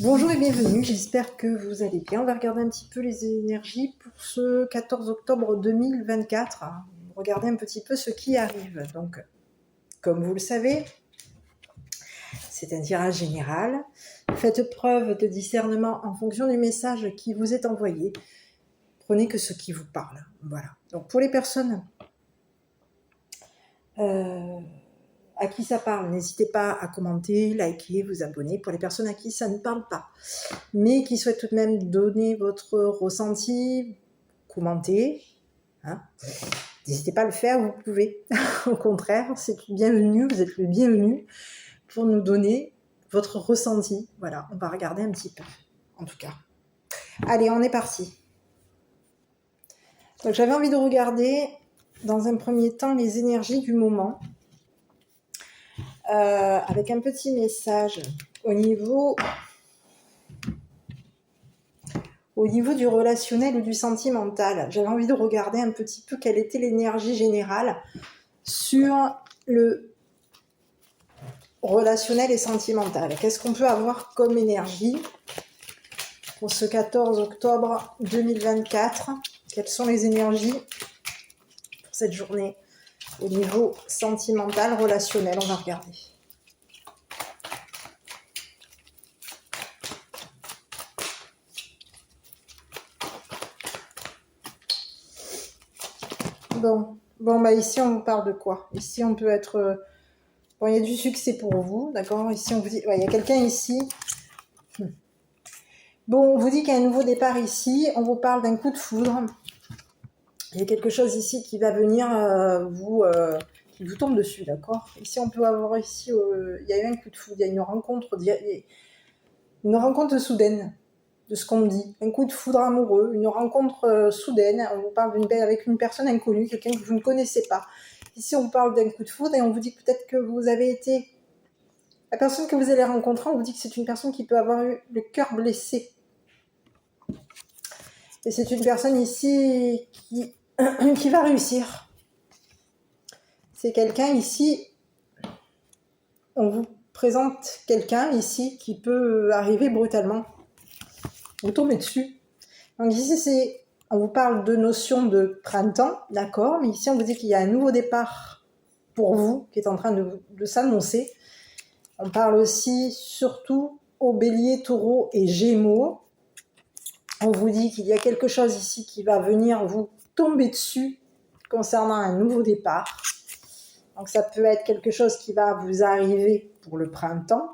Bonjour et bienvenue, j'espère que vous allez bien. On va regarder un petit peu les énergies pour ce 14 octobre 2024. Regardez un petit peu ce qui arrive. Donc, comme vous le savez, c'est un tirage général. Faites preuve de discernement en fonction du message qui vous est envoyé. Prenez que ce qui vous parle. Voilà. Donc, pour les personnes à qui ça parle, n'hésitez pas à commenter, liker, vous abonner. Pour les personnes à qui ça ne parle pas, mais qui souhaitent tout de même donner votre ressenti, commenter, hein. N'hésitez pas à le faire, vous pouvez. Au contraire, c'est bienvenu, vous êtes le bienvenu pour nous donner votre ressenti. Voilà, on va regarder un petit peu, en tout cas. Allez, on est parti. Donc, j'avais envie de regarder, dans un premier temps, les énergies du moment, avec un petit message au niveau du relationnel ou du sentimental. J'avais envie de regarder un petit peu quelle était l'énergie générale sur le relationnel et sentimental. Qu'est-ce qu'on peut avoir comme énergie pour ce 14 octobre 2024 ? Quelles sont les énergies pour cette journée au niveau sentimental, relationnel ? On va regarder. Bon, bah ici on vous parle de quoi ? Ici on peut être... Bon, il y a du succès pour vous, d'accord ? Ici on vous dit... Ouais, il y a quelqu'un ici... Bon, on vous dit qu'il y a un nouveau départ ici, on vous parle d'un coup de foudre. Il y a quelque chose ici qui va venir qui vous tombe dessus, d'accord ? Ici on peut avoir ici... il y a eu un coup de foudre, il y a une rencontre soudaine, de ce qu'on me dit, un coup de foudre amoureux, une rencontre soudaine, on vous parle avec une personne inconnue, quelqu'un que vous ne connaissez pas. Ici, on vous parle d'un coup de foudre et on vous dit que peut-être que vous avez été... La personne que vous allez rencontrer, on vous dit que c'est une personne qui peut avoir eu le cœur blessé. Et c'est une personne ici qui va réussir. C'est quelqu'un ici, on vous présente quelqu'un ici qui peut arriver brutalement. Vous tombez dessus. Donc ici, on vous parle de notion de printemps, d'accord, mais ici on vous dit qu'il y a un nouveau départ pour vous qui est en train de s'annoncer. On parle aussi surtout aux béliers, taureaux et gémeaux. On vous dit qu'il y a quelque chose ici qui va venir vous tomber dessus concernant un nouveau départ. Donc ça peut être quelque chose qui va vous arriver pour le printemps,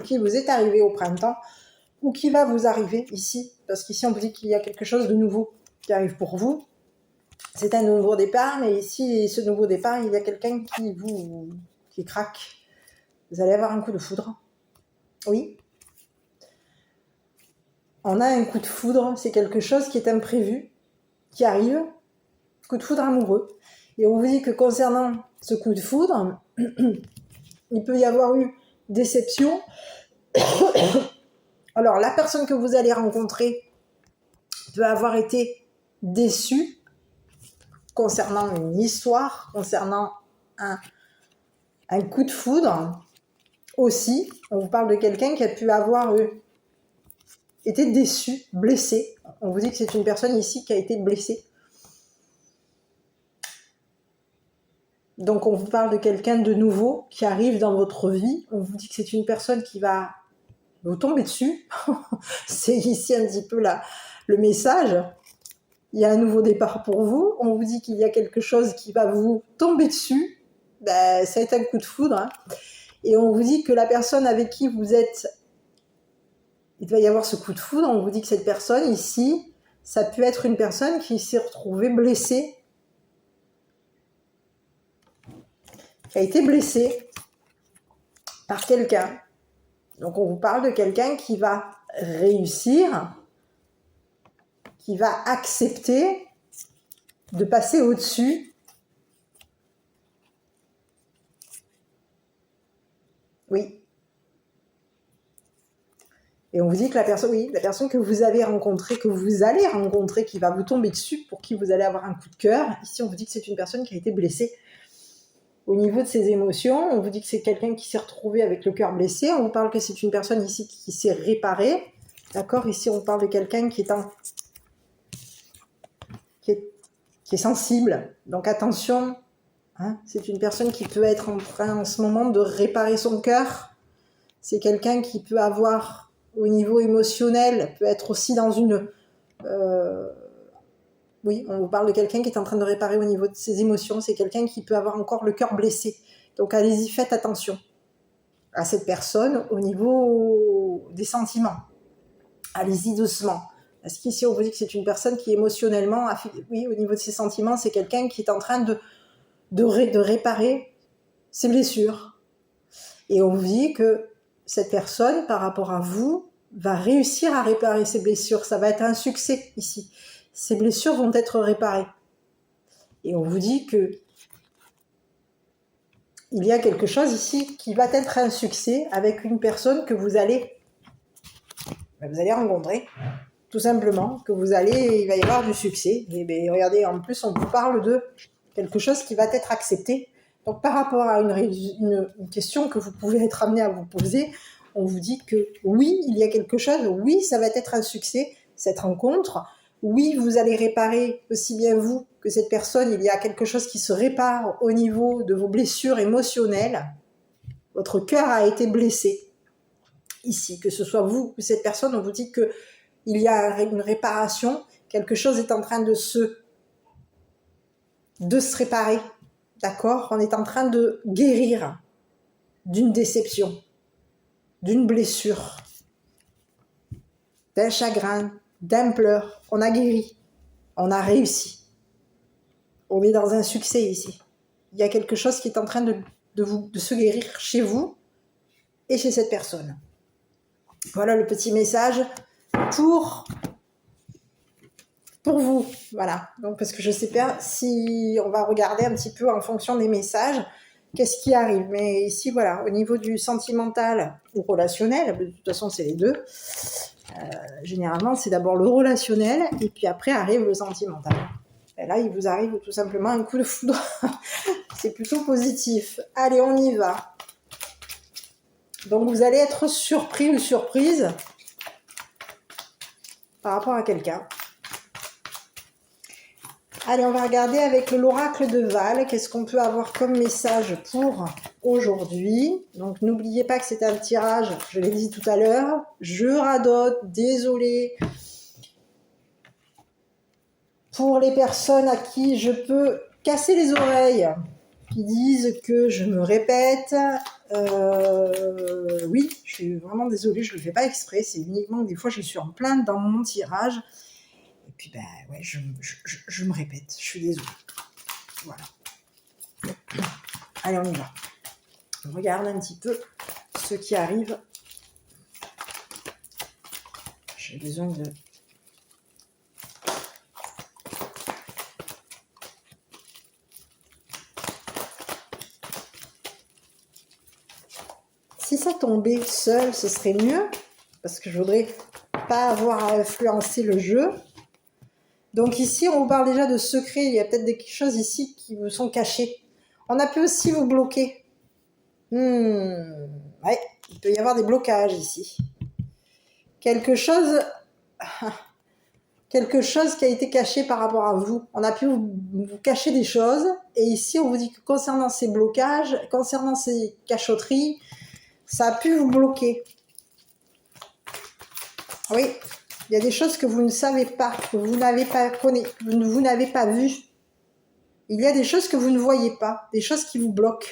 qui vous est arrivé au printemps, ou qui va vous arriver ici, parce qu'ici on vous dit qu'il y a quelque chose de nouveau qui arrive pour vous. C'est un nouveau départ, mais ici, ce nouveau départ, il y a quelqu'un qui craque. Vous allez avoir un coup de foudre. Oui. On a un coup de foudre, c'est quelque chose qui est imprévu, qui arrive, coup de foudre amoureux. Et on vous dit que concernant ce coup de foudre, il peut y avoir eu déception. Alors, la personne que vous allez rencontrer peut avoir été déçue concernant une histoire, concernant un coup de foudre. Aussi, on vous parle de quelqu'un qui a pu avoir été déçu, blessé. On vous dit que c'est une personne ici qui a été blessée. Donc, on vous parle de quelqu'un de nouveau qui arrive dans votre vie. On vous dit que c'est une personne qui va vous tomber dessus. C'est ici un petit peu le message. Il y a un nouveau départ pour vous. On vous dit qu'il y a quelque chose qui va vous tomber dessus. Ben, ça va être un coup de foudre. Hein. Et on vous dit que la personne avec qui vous êtes... Il va y avoir ce coup de foudre. On vous dit que cette personne ici, ça peut être une personne qui s'est retrouvée blessée, qui a été blessée par quelqu'un. Donc, on vous parle de quelqu'un qui va réussir, qui va accepter de passer au-dessus. Oui. Et on vous dit que la personne que vous avez rencontrée, que vous allez rencontrer, qui va vous tomber dessus, pour qui vous allez avoir un coup de cœur, ici, on vous dit que c'est une personne qui a été blessée. au niveau de ses émotions. On vous dit que c'est quelqu'un qui s'est retrouvé avec le cœur blessé. On vous parle que c'est une personne ici qui s'est réparée. D'accord? Ici, on parle de quelqu'un qui est sensible. Donc attention, hein, c'est une personne qui peut être en train en ce moment de réparer son cœur. C'est quelqu'un qui peut avoir, au niveau émotionnel, peut être aussi dans une... oui, on vous parle de quelqu'un qui est en train de réparer au niveau de ses émotions. C'est quelqu'un qui peut avoir encore le cœur blessé. Donc allez-y, faites attention à cette personne au niveau des sentiments. Allez-y doucement. Parce qu'ici, on vous dit que c'est une personne qui émotionnellement, oui, au niveau de ses sentiments, c'est quelqu'un qui est en train de réparer ses blessures. Et on vous dit que cette personne, par rapport à vous, va réussir à réparer ses blessures. Ça va être un succès ici. Ces blessures vont être réparées. Et on vous dit que il y a quelque chose ici qui va être un succès avec une personne que vous allez rencontrer, tout simplement, il va y avoir du succès. Et bien, regardez, en plus, on vous parle de quelque chose qui va être accepté. Donc, par rapport à une question que vous pouvez être amené à vous poser, on vous dit que oui, il y a quelque chose, oui, ça va être un succès, cette rencontre. Oui, vous allez réparer aussi bien vous que cette personne. Il y a quelque chose qui se répare au niveau de vos blessures émotionnelles. Votre cœur a été blessé ici, que ce soit vous ou cette personne. On vous dit que il y a une réparation. Quelque chose est en train de se réparer. D'accord? On est en train de guérir d'une déception, d'une blessure, d'un chagrin, d'un pleur. On a guéri. On a réussi. On est dans un succès ici. Il y a quelque chose qui est en train de se guérir chez vous et chez cette personne. Voilà le petit message pour vous. Voilà. Donc, parce que je sais pas si on va regarder un petit peu en fonction des messages, qu'est-ce qui arrive. Mais ici, voilà, au niveau du sentimental ou relationnel, de toute façon, c'est les deux. Généralement, c'est d'abord le relationnel et puis après arrive le sentimental. Et là, il vous arrive tout simplement un coup de foudre. C'est plutôt positif. Allez, on y va. Donc, vous allez être surpris ou surprise par rapport à quelqu'un. Allez, on va regarder avec l'oracle de Val. Qu'est-ce qu'on peut avoir comme message pour aujourd'hui? Donc, n'oubliez pas que c'est un tirage, je l'ai dit tout à l'heure. Je radote, désolée. Pour les personnes à qui je peux casser les oreilles, qui disent que je me répète, oui, je suis vraiment désolée, je ne le fais pas exprès, c'est uniquement que des fois je suis en plein dans mon tirage, et puis ben ouais, je me répète, je suis désolée. Voilà. Allez, on y va. On regarde un petit peu ce qui arrive. J'ai besoin de... Si ça tombait seul, ce serait mieux, parce que je voudrais pas avoir à influencer le jeu. Donc ici, on vous parle déjà de secrets. Il y a peut-être des choses ici qui vous sont cachées. On a pu aussi vous bloquer. Ouais, il peut y avoir des blocages ici. Quelque chose qui a été caché par rapport à vous. On a pu vous cacher des choses. Et ici, on vous dit que concernant ces blocages, concernant ces cachotteries, ça a pu vous bloquer. Oui, il y a des choses que vous ne savez pas, que vous n'avez pas vues. Il y a des choses que vous ne voyez pas, des choses qui vous bloquent.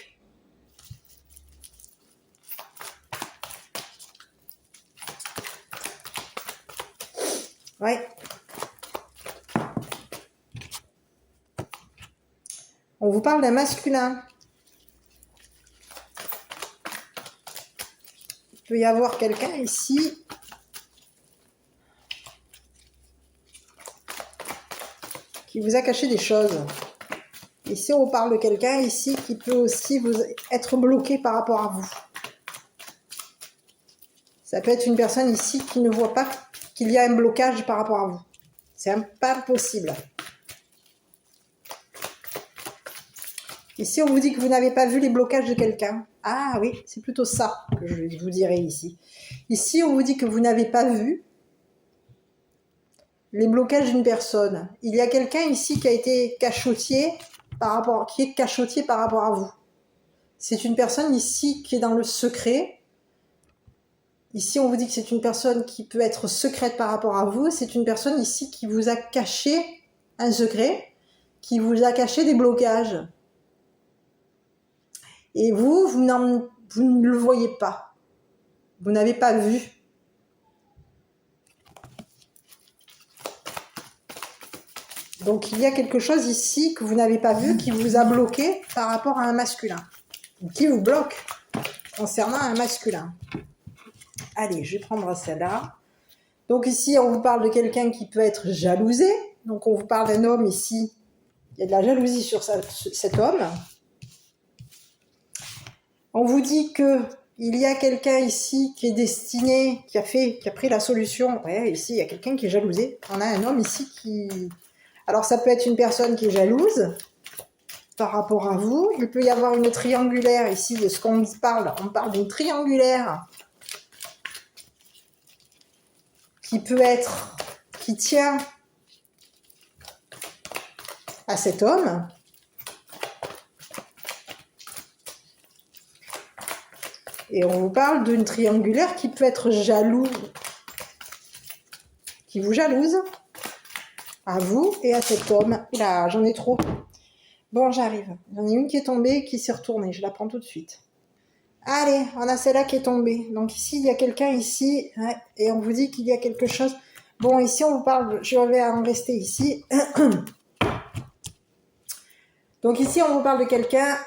Oui. On vous parle d'un masculin. Il peut y avoir quelqu'un ici qui vous a caché des choses. Ici, on vous parle de quelqu'un ici qui peut aussi être bloqué par rapport à vous. Ça peut être une personne ici qui ne voit pas qu'il y a un blocage par rapport à vous. C'est pas possible. Ici, on vous dit que vous n'avez pas vu les blocages de quelqu'un. Ah oui, c'est plutôt ça que je vous dirais ici. Ici, on vous dit que vous n'avez pas vu les blocages d'une personne. Il y a quelqu'un ici qui a été cachotier qui est cachotier par rapport à vous. C'est une personne ici qui est dans le secret. Ici, on vous dit que c'est une personne qui peut être secrète par rapport à vous. C'est une personne ici qui vous a caché un secret, qui vous a caché des blocages. Et vous ne le voyez pas. Vous n'avez pas vu. Donc il y a quelque chose ici que vous n'avez pas vu qui vous a bloqué par rapport à un masculin. Ou qui vous bloque concernant un masculin. Allez, je vais prendre celle-là. Donc ici, on vous parle de quelqu'un qui peut être jalousé. Donc on vous parle d'un homme ici. Il y a de la jalousie sur cet homme. On vous dit que il y a quelqu'un ici qui est destiné, qui a pris la solution. Ouais, ici, il y a quelqu'un qui est jalousé. On a un homme ici qui... Alors, ça peut être une personne qui est jalouse par rapport à vous. Il peut y avoir une triangulaire ici de ce qu'on parle. On parle d'une triangulaire qui peut être, qui tient à cet homme. Et on vous parle d'une triangulaire qui peut être jaloux, qui vous jalouse, à vous et à cet homme. Oula, j'en ai trop. Bon, j'arrive. J'en ai une qui est tombée, qui s'est retournée. Je la prends tout de suite. Allez, on a celle-là qui est tombée. Donc ici, il y a quelqu'un ici, ouais, et on vous dit qu'il y a quelque chose. Bon, ici, on vous parle, je vais en rester ici. Donc ici, on vous parle de quelqu'un...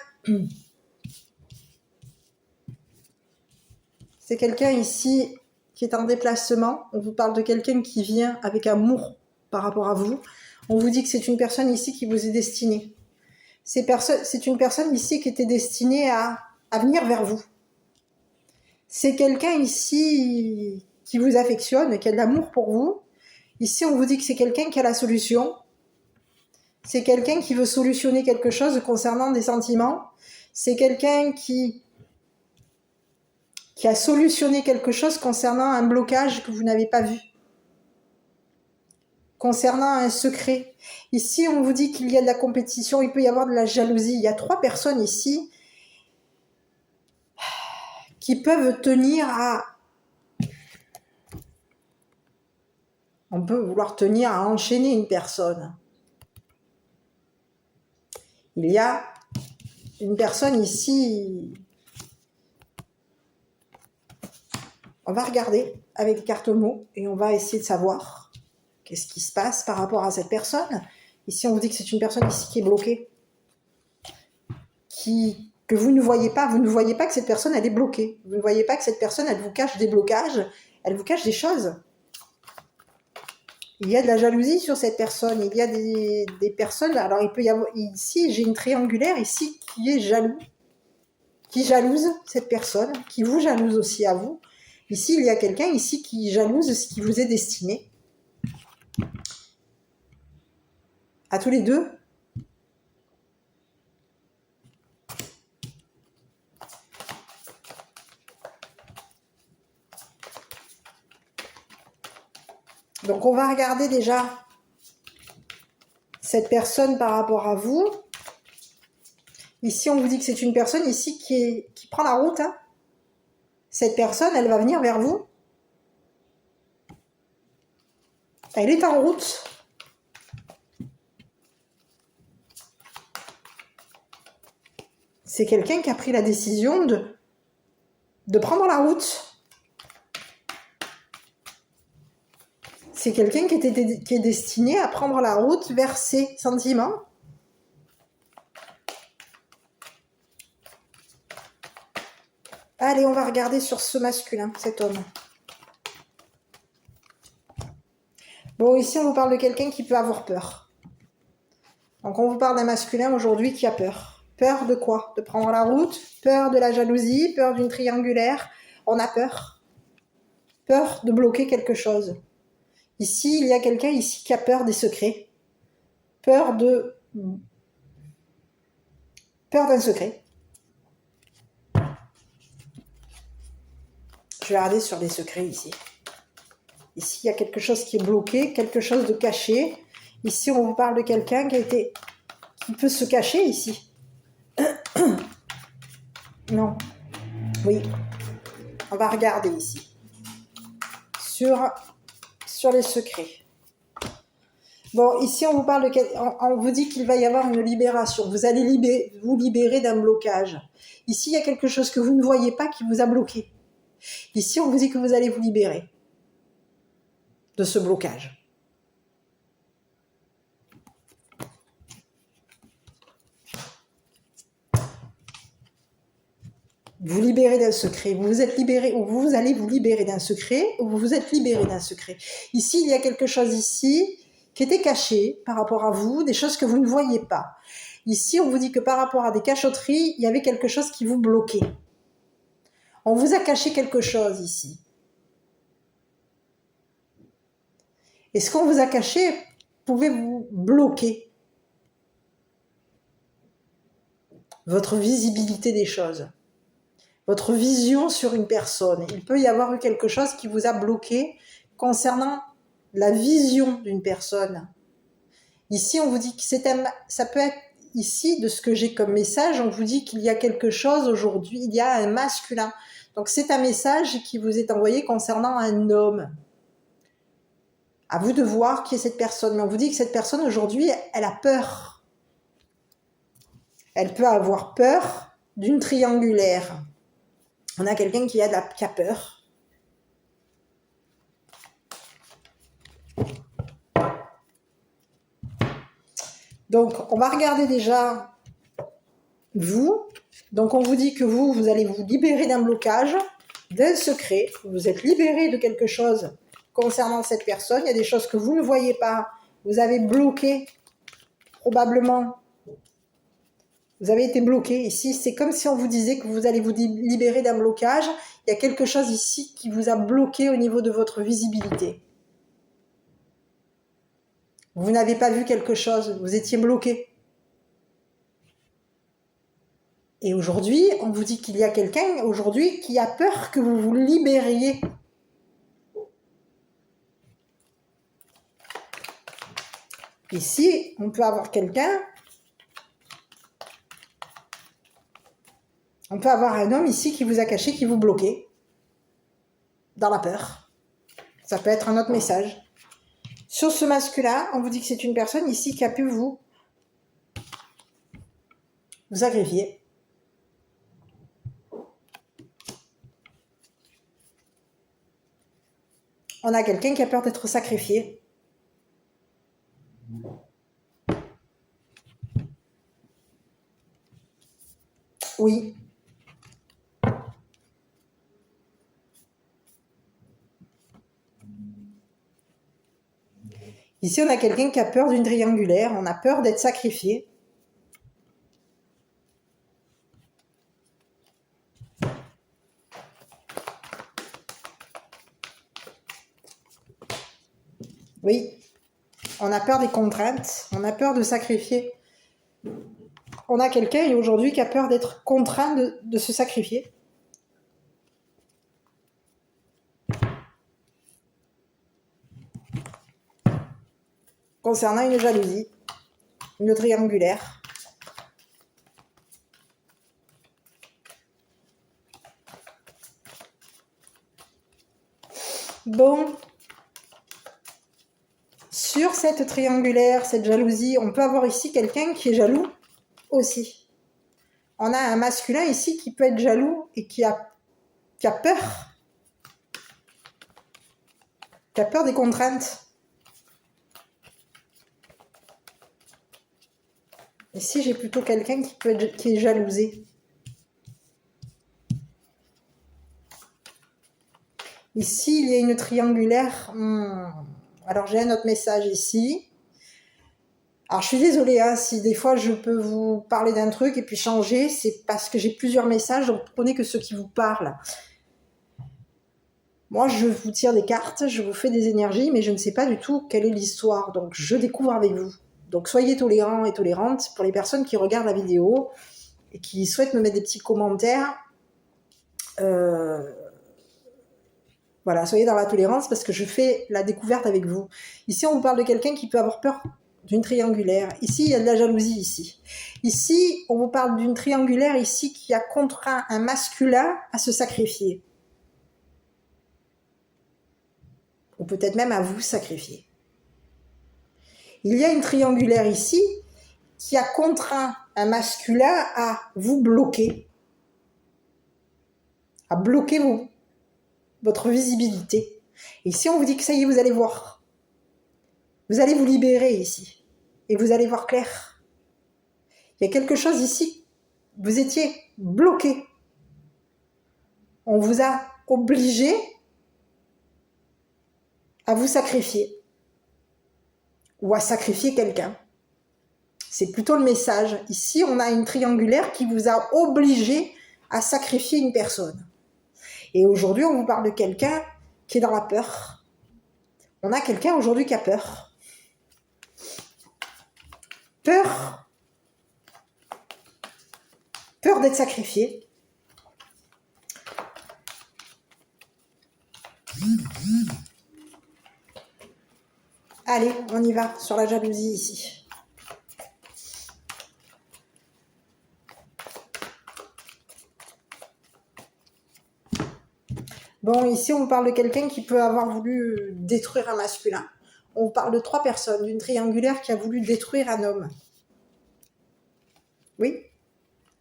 C'est quelqu'un ici qui est en déplacement. On vous parle de quelqu'un qui vient avec amour par rapport à vous. On vous dit que c'est une personne ici qui vous est destinée. C'est une personne ici qui était destinée à venir vers vous. C'est quelqu'un ici qui vous affectionne, qui a de l'amour pour vous. Ici, on vous dit que c'est quelqu'un qui a la solution. C'est quelqu'un qui veut solutionner quelque chose concernant des sentiments. C'est quelqu'un qui a solutionné quelque chose concernant un blocage que vous n'avez pas vu, concernant un secret. Ici, on vous dit qu'il y a de la compétition, il peut y avoir de la jalousie. Il y a 3 personnes ici qui peuvent tenir à... On peut vouloir tenir à enchaîner une personne. Il y a une personne ici... On va regarder avec les cartes mots et on va essayer de savoir qu'est-ce qui se passe par rapport à cette personne. Ici, on vous dit que c'est une personne ici qui est bloquée, que vous ne voyez pas. Vous ne voyez pas que cette personne, elle est bloquée. Vous ne voyez pas que cette personne, elle vous cache des blocages, elle vous cache des choses. Il y a de la jalousie sur cette personne. Il y a des personnes... Alors, il peut y avoir... Ici, j'ai une triangulaire ici qui est jaloux, qui jalouse cette personne, qui vous jalouse aussi à vous. Ici, il y a quelqu'un ici qui jalouse ce qui vous est destiné. À tous les deux. Donc, on va regarder déjà cette personne par rapport à vous. Ici, on vous dit que c'est une personne ici qui prend la route. Hein. Cette personne, elle va venir vers vous. Elle est en route. C'est quelqu'un qui a pris la décision de prendre la route. C'est quelqu'un qui est destiné à prendre la route vers ses sentiments. Allez, on va regarder sur ce masculin, cet homme. Bon, ici, on vous parle de quelqu'un qui peut avoir peur. Donc, on vous parle d'un masculin aujourd'hui qui a peur. Peur de quoi? De prendre la route, peur de la jalousie, peur d'une triangulaire. On a peur. Peur de bloquer quelque chose. Ici, il y a quelqu'un ici qui a peur des secrets. Peur de Peur d'un secret. Je vais regarder sur les secrets ici. Ici, il y a quelque chose qui est bloqué, quelque chose de caché. Ici, on vous parle de quelqu'un qui peut se cacher ici. Non. Oui. On va regarder ici. Sur les secrets. Bon, ici, on vous parle on vous dit qu'il va y avoir une libération. Vous allez vous libérer d'un blocage. Ici, il y a quelque chose que vous ne voyez pas qui vous a bloqué. Ici, on vous dit que vous allez vous libérer de ce blocage. Vous libérez d'un secret, vous vous êtes libéré, ou vous allez vous libérer d'un secret, ou vous vous êtes libéré d'un secret. Ici, il y a quelque chose ici qui était caché par rapport à vous, des choses que vous ne voyez pas. Ici, on vous dit que par rapport à des cachotteries, il y avait quelque chose qui vous bloquait. On vous a caché quelque chose ici. Et ce qu'on vous a caché pouvait vous bloquer votre visibilité des choses, votre vision sur une personne. Il peut y avoir eu quelque chose qui vous a bloqué concernant la vision d'une personne. Ici, on vous dit que ça peut être ici, de ce que j'ai comme message, on vous dit qu'il y a quelque chose aujourd'hui, il y a un masculin. Donc c'est un message qui vous est envoyé concernant un homme. À vous de voir qui est cette personne. Mais on vous dit que cette personne aujourd'hui, elle a peur. Elle peut avoir peur d'une triangulaire. On a quelqu'un qui a peur. Donc, on va regarder déjà vous. Donc, on vous dit que vous allez vous libérer d'un blocage, d'un secret. Vous êtes libéré de quelque chose concernant cette personne. Il y a des choses que vous ne voyez pas. Vous avez bloqué, probablement. Vous avez été bloqué. Ici, c'est comme si on vous disait que vous allez vous libérer d'un blocage. Il y a quelque chose ici qui vous a bloqué au niveau de votre visibilité. Vous n'avez pas vu quelque chose. Vous étiez bloqué. Et aujourd'hui, on vous dit qu'il y a quelqu'un aujourd'hui qui a peur que vous vous libériez. Ici, on peut avoir quelqu'un, on peut avoir un homme ici qui vous a caché, qui vous bloquait dans la peur. Ça peut être un autre message. Sur ce masculin, on vous dit que c'est une personne ici qui a pu vous agrévier. On a quelqu'un qui a peur d'être sacrifié. Oui. Ici, on a quelqu'un qui a peur d'une triangulaire. On a peur d'être sacrifié. Oui. On a peur des contraintes. On a peur de sacrifier. On a quelqu'un aujourd'hui qui a peur d'être contraint de se sacrifier. Concernant une jalousie, une triangulaire. Bon, sur cette triangulaire, cette jalousie, on peut avoir ici quelqu'un qui est jaloux aussi. On a un masculin ici qui peut être jaloux et qui a peur. Qui a peur des contraintes. Ici, j'ai plutôt quelqu'un qui est jalousé. Ici, il y a une triangulaire. Alors, j'ai un autre message ici. Alors, je suis désolée, si des fois je peux vous parler d'un truc et puis changer, c'est parce que j'ai plusieurs messages, donc prenez que ceux qui vous parlent. Moi, je vous tire des cartes, je vous fais des énergies, mais je ne sais pas du tout quelle est l'histoire, donc je découvre avec vous. Donc, soyez tolérants et tolérantes pour les personnes qui regardent la vidéo. et qui souhaitent me mettre des petits commentaires, voilà, soyez dans la tolérance parce que je fais la découverte avec vous. Ici, on vous parle de quelqu'un qui peut avoir peur d'une triangulaire. Ici, il y a de la jalousie ici. Ici, on vous parle d'une triangulaire ici qui a contraint un masculin à se sacrifier. Ou peut-être même à vous sacrifier. Il y a une triangulaire ici qui a contraint un masculin à vous bloquer, à bloquer votre visibilité. Et ici, on vous dit que ça y est, vous allez voir. Vous allez vous libérer ici. Et vous allez voir clair. Il y a quelque chose ici. Vous étiez bloqué. On vous a obligé à vous sacrifier. Ou à sacrifier quelqu'un. C'est plutôt le message. Ici, on a une triangulaire qui vous a obligé à sacrifier une personne. Et aujourd'hui, on vous parle de quelqu'un qui est dans la peur. On a quelqu'un aujourd'hui qui a peur. Peur d'être sacrifié. Allez, on y va sur la jalousie ici. Bon, ici, on parle de quelqu'un qui peut avoir voulu détruire un masculin. On parle de 3 personnes, d'une triangulaire qui a voulu détruire un homme. Oui,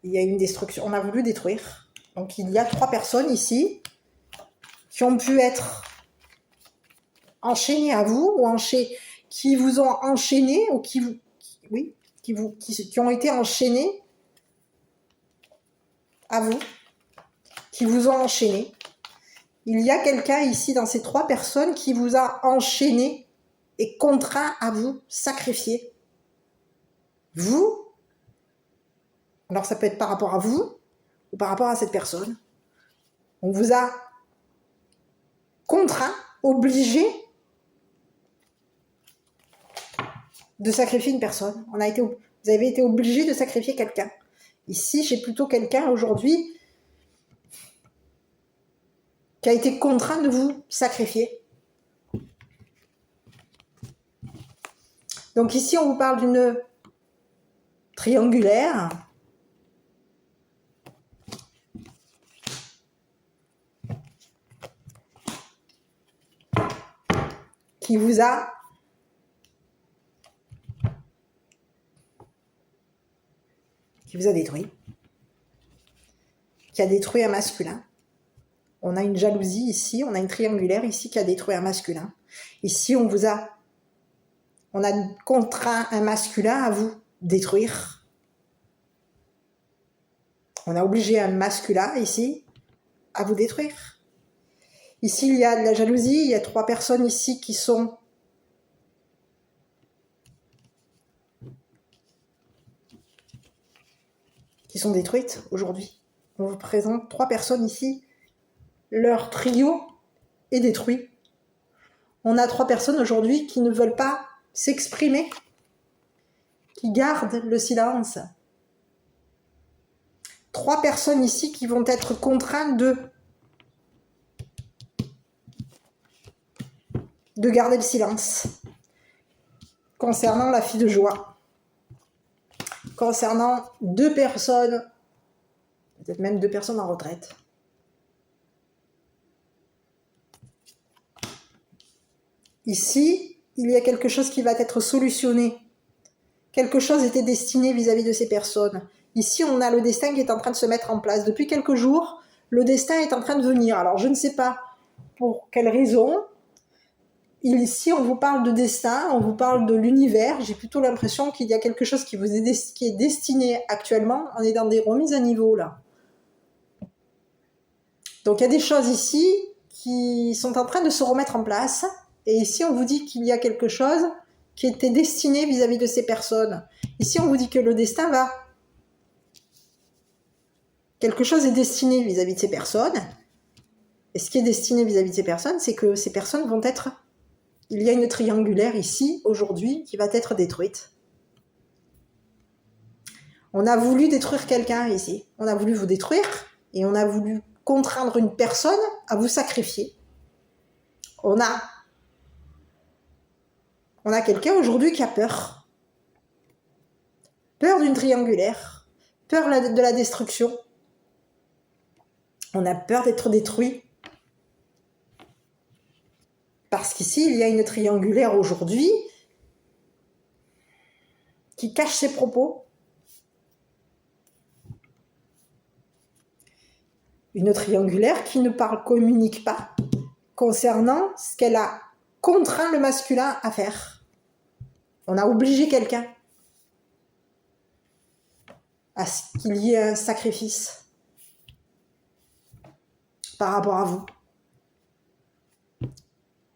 il y a une destruction. On a voulu détruire. Donc, il y a 3 personnes ici qui ont pu être enchaînées à vous, ou qui vous ont enchaîné, ou qui ont été enchaînées à vous, qui vous ont enchaîné. Il y a quelqu'un ici dans ces 3 personnes qui vous a enchaîné et contraint à vous sacrifier. Vous, alors ça peut être par rapport à vous ou par rapport à cette personne. On vous a contraint, obligé de sacrifier une personne. Vous avez été obligé de sacrifier quelqu'un. Ici, j'ai plutôt quelqu'un aujourd'hui qui a été contraint de vous sacrifier. Donc ici, on vous parle d'une triangulaire qui vous a détruit, qui a détruit un masculin. On a une jalousie ici, on a une triangulaire ici qui a détruit un masculin. Ici, on a contraint un masculin à vous détruire. On a obligé un masculin ici à vous détruire. Ici, il y a de la jalousie, il y a 3 personnes ici qui sont détruites aujourd'hui. On vous présente 3 personnes ici. Leur trio est détruit. On a 3 personnes aujourd'hui qui ne veulent pas s'exprimer, qui gardent le silence. 3 personnes ici qui vont être contraintes de garder le silence concernant la fille de joie. Concernant 2 personnes, peut-être même 2 personnes en retraite. Ici, il y a quelque chose qui va être solutionné. Quelque chose était destiné vis-à-vis de ces personnes. Ici, on a le destin qui est en train de se mettre en place. Depuis quelques jours, le destin est en train de venir. Alors, je ne sais pas pour quelle raison. Ici, on vous parle de destin, on vous parle de l'univers. J'ai plutôt l'impression qu'il y a quelque chose qui est destiné actuellement. On est dans des remises à niveau, là. Donc, il y a des choses ici qui sont en train de se remettre en place. Et ici, on vous dit qu'il y a quelque chose qui était destiné vis-à-vis de ces personnes. Ici, on vous dit que le destin va... Quelque chose est destiné vis-à-vis de ces personnes. Et ce qui est destiné vis-à-vis de ces personnes, c'est que ces personnes vont être... Il y a une triangulaire ici, aujourd'hui, qui va être détruite. On a voulu détruire quelqu'un ici. On a voulu vous détruire et on a voulu contraindre une personne à vous sacrifier. On a quelqu'un aujourd'hui qui a peur. Peur d'une triangulaire. Peur de la destruction. On a peur d'être détruit. Parce qu'ici, il y a une triangulaire aujourd'hui qui cache ses propos. Une triangulaire qui ne communique pas concernant ce qu'elle a contraint le masculin à faire. On a obligé quelqu'un à ce qu'il y ait un sacrifice par rapport à vous.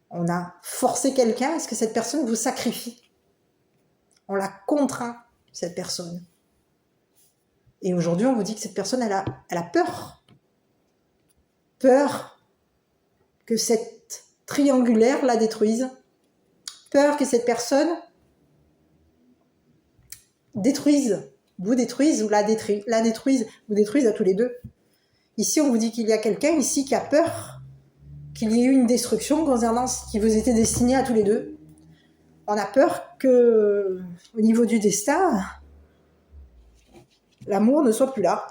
On a forcé quelqu'un à ce que cette personne vous sacrifie. On l'a contraint, cette personne. Et aujourd'hui, on vous dit que cette personne, elle a peur. Peur que cette triangulaire la détruise. Peur que cette personne vous détruise ou la détruise, vous détruise à tous les deux. Ici, on vous dit qu'il y a quelqu'un ici qui a peur qu'il y ait eu une destruction concernant ce qui vous était destiné à tous les deux. On a peur que, au niveau du destin, l'amour ne soit plus là.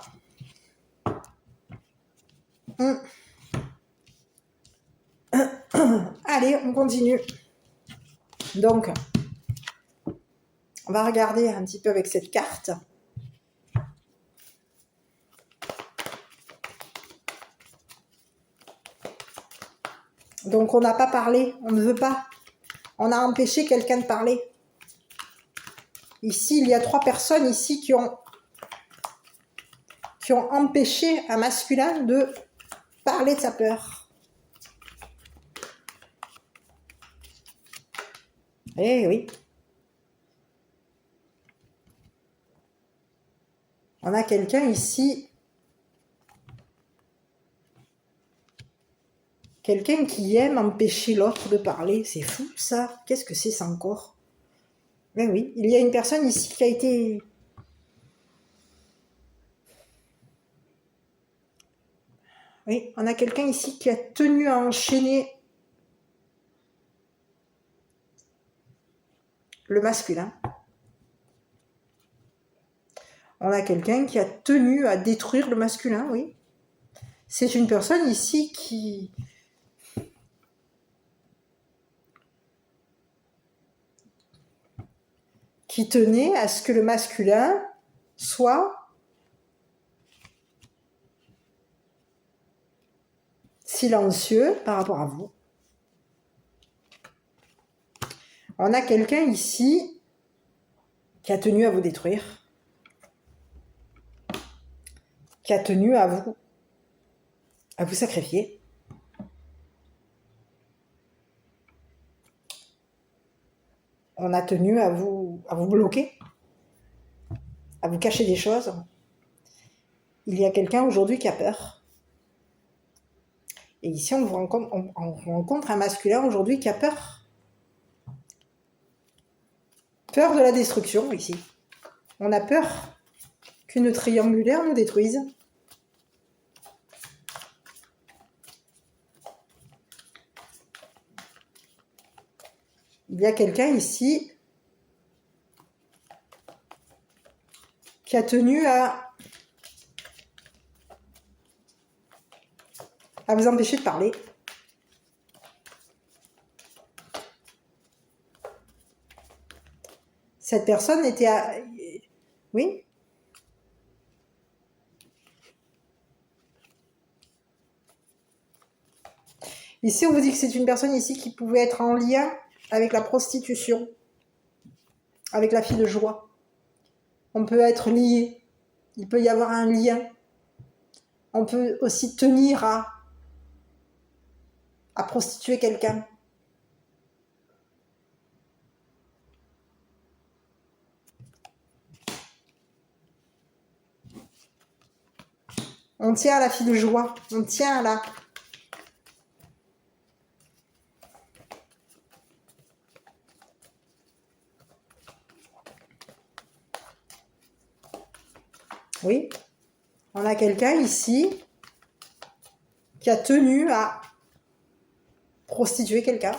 Allez, on continue. Donc, on va regarder un petit peu avec cette carte. Donc, on n'a pas parlé, on ne veut pas. On a empêché quelqu'un de parler. Ici, il y a 3 personnes ici qui ont empêché un masculin de parler de sa peur. Eh oui. On a quelqu'un ici, quelqu'un qui aime empêcher l'autre de parler. C'est fou ça. Qu'est-ce que c'est ça encore? Ben oui, il y a une personne ici qui a été... Oui, on a quelqu'un ici qui a tenu à enchaîner le masculin. On a quelqu'un qui a tenu à détruire le masculin, oui. C'est une personne ici qui tenait à ce que le masculin soit silencieux par rapport à vous. On a quelqu'un ici qui a tenu à vous détruire, qui a tenu à vous sacrifier. On a tenu à vous bloquer, à vous cacher des choses. Il y a quelqu'un aujourd'hui qui a peur. Et ici, on rencontre un masculin aujourd'hui qui a peur. Peur de la destruction, ici. On a peur qu'une triangulaire nous détruise. Il y a quelqu'un ici qui a tenu à vous empêcher de parler. Cette personne était à... Oui ? Ici, on vous dit que c'est une personne ici qui pouvait être en lien avec la prostitution, avec la fille de joie. On peut être lié. Il peut y avoir un lien. On peut aussi tenir à prostituer quelqu'un. On tient à la fille de joie. On tient à la... Oui, on a quelqu'un ici qui a tenu à prostituer quelqu'un.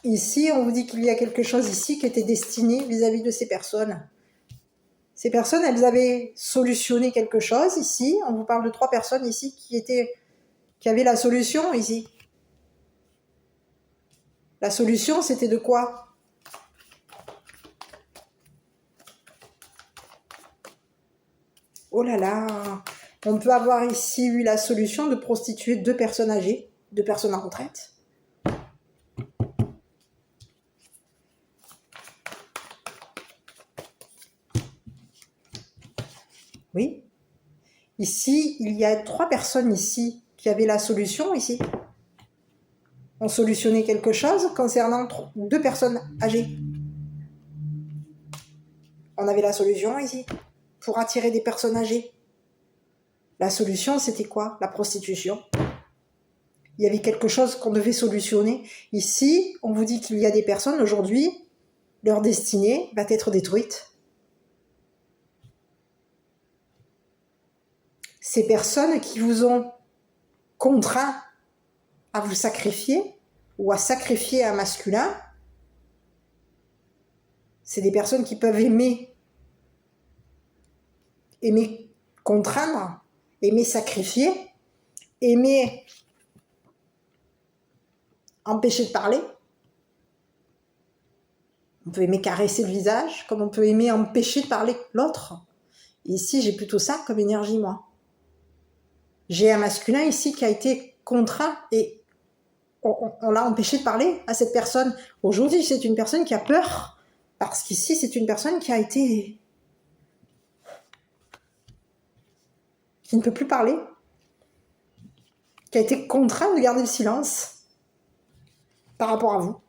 Ici, on vous dit qu'il y a quelque chose ici qui était destiné vis-à-vis de ces personnes. Ces personnes, elles avaient solutionné quelque chose ici. On vous parle de 3 personnes ici qui avaient la solution ici. La solution, c'était de quoi? Oh là là! On peut avoir ici eu la solution de prostituer 2 personnes âgées, 2 personnes en retraite. Oui. Ici, il y a 3 personnes ici qui avaient la solution ici. On solutionnait quelque chose concernant 2 personnes âgées. On avait la solution ici pour attirer des personnes âgées. La solution, c'était quoi? La prostitution. Il y avait quelque chose qu'on devait solutionner. Ici, on vous dit qu'il y a des personnes aujourd'hui, leur destinée va être détruite. Ces personnes qui vous ont contraint à vous sacrifier ou à sacrifier un masculin, c'est des personnes qui peuvent aimer contraindre, aimer sacrifier, aimer empêcher de parler. On peut aimer caresser le visage, comme on peut aimer empêcher de parler l'autre. Et ici, j'ai plutôt ça comme énergie, moi. J'ai un masculin ici qui a été contraint et on l'a empêché de parler à cette personne. Aujourd'hui, c'est une personne qui a peur, parce qu'ici, c'est une personne qui ne peut plus parler, qui a été contrainte de garder le silence par rapport à vous.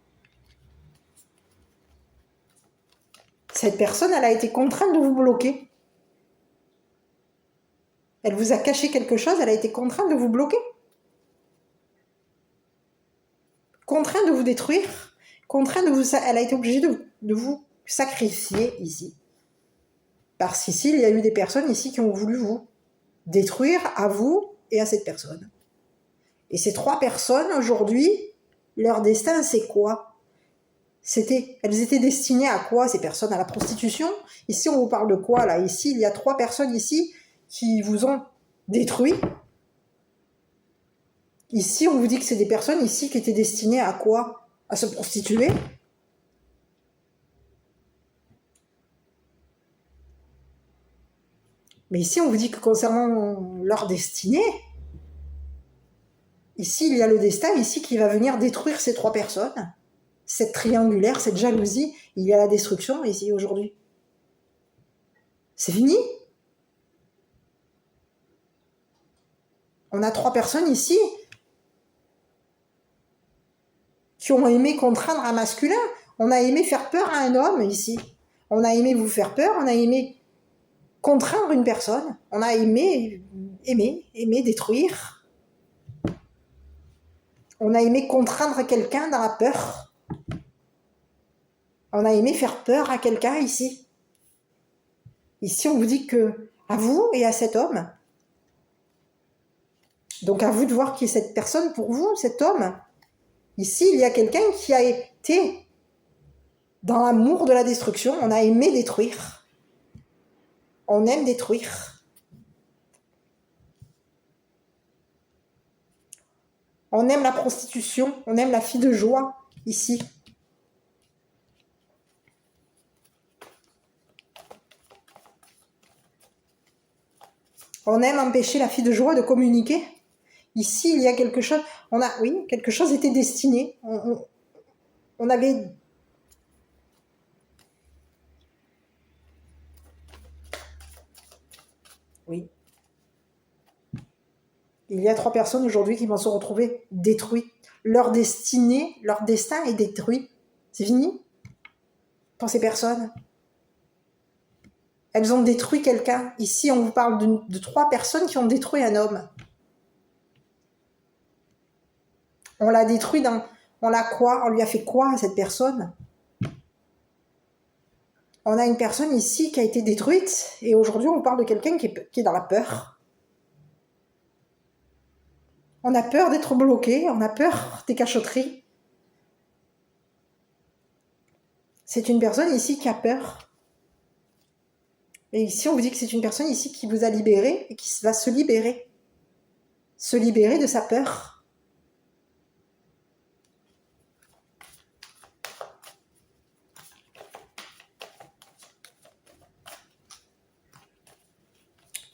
Cette personne, elle a été contrainte de vous bloquer. Elle vous a caché quelque chose, elle a été contrainte de vous bloquer. Contrainte de vous détruire, elle a été obligée de vous sacrifier ici. Parce qu'ici, il y a eu des personnes ici qui ont voulu vous détruire à vous et à cette personne. Et ces 3 personnes, aujourd'hui, leur destin, c'est quoi? Elles étaient destinées à quoi, ces personnes? À la prostitution? Ici, on vous parle de quoi, là? Ici, il y a 3 personnes ici qui vous ont détruit. Ici, on vous dit que c'est des personnes ici qui étaient destinées à quoi? À se prostituer. Mais ici, on vous dit que concernant leur destinée, ici, il y a le destin ici qui va venir détruire ces 3 personnes. Cette triangulaire, cette jalousie, il y a la destruction ici aujourd'hui. C'est fini. On a 3 personnes ici qui ont aimé contraindre un masculin. On a aimé faire peur à un homme ici. On a aimé vous faire peur, on a aimé contraindre une personne. On a aimé détruire. On a aimé contraindre quelqu'un dans la peur. On a aimé faire peur à quelqu'un ici. Ici, on vous dit que à vous et à cet homme. Donc à vous de voir qui est cette personne pour vous, cet homme. Ici, il y a quelqu'un qui a été dans l'amour de la destruction. On a aimé détruire. On aime détruire. On aime la prostitution. On aime la fille de joie, ici. On aime empêcher la fille de joie de communiquer. Ici, il y a quelque chose. Quelque chose était destiné. On avait. Oui. Il y a 3 personnes aujourd'hui qui vont se retrouver détruites. Leur destinée, leur destin est détruit. C'est fini pour ces personnes. Elles ont détruit quelqu'un. Ici, on vous parle de 3 personnes qui ont détruit un homme. On l'a détruit on l'a quoi? On lui a fait quoi à cette personne? On a une personne ici qui a été détruite et aujourd'hui on parle de quelqu'un qui est dans la peur. On a peur d'être bloqué, on a peur des cachotteries. C'est une personne ici qui a peur. Et ici on vous dit que c'est une personne ici qui vous a libéré et qui va se libérer. Se libérer de sa peur.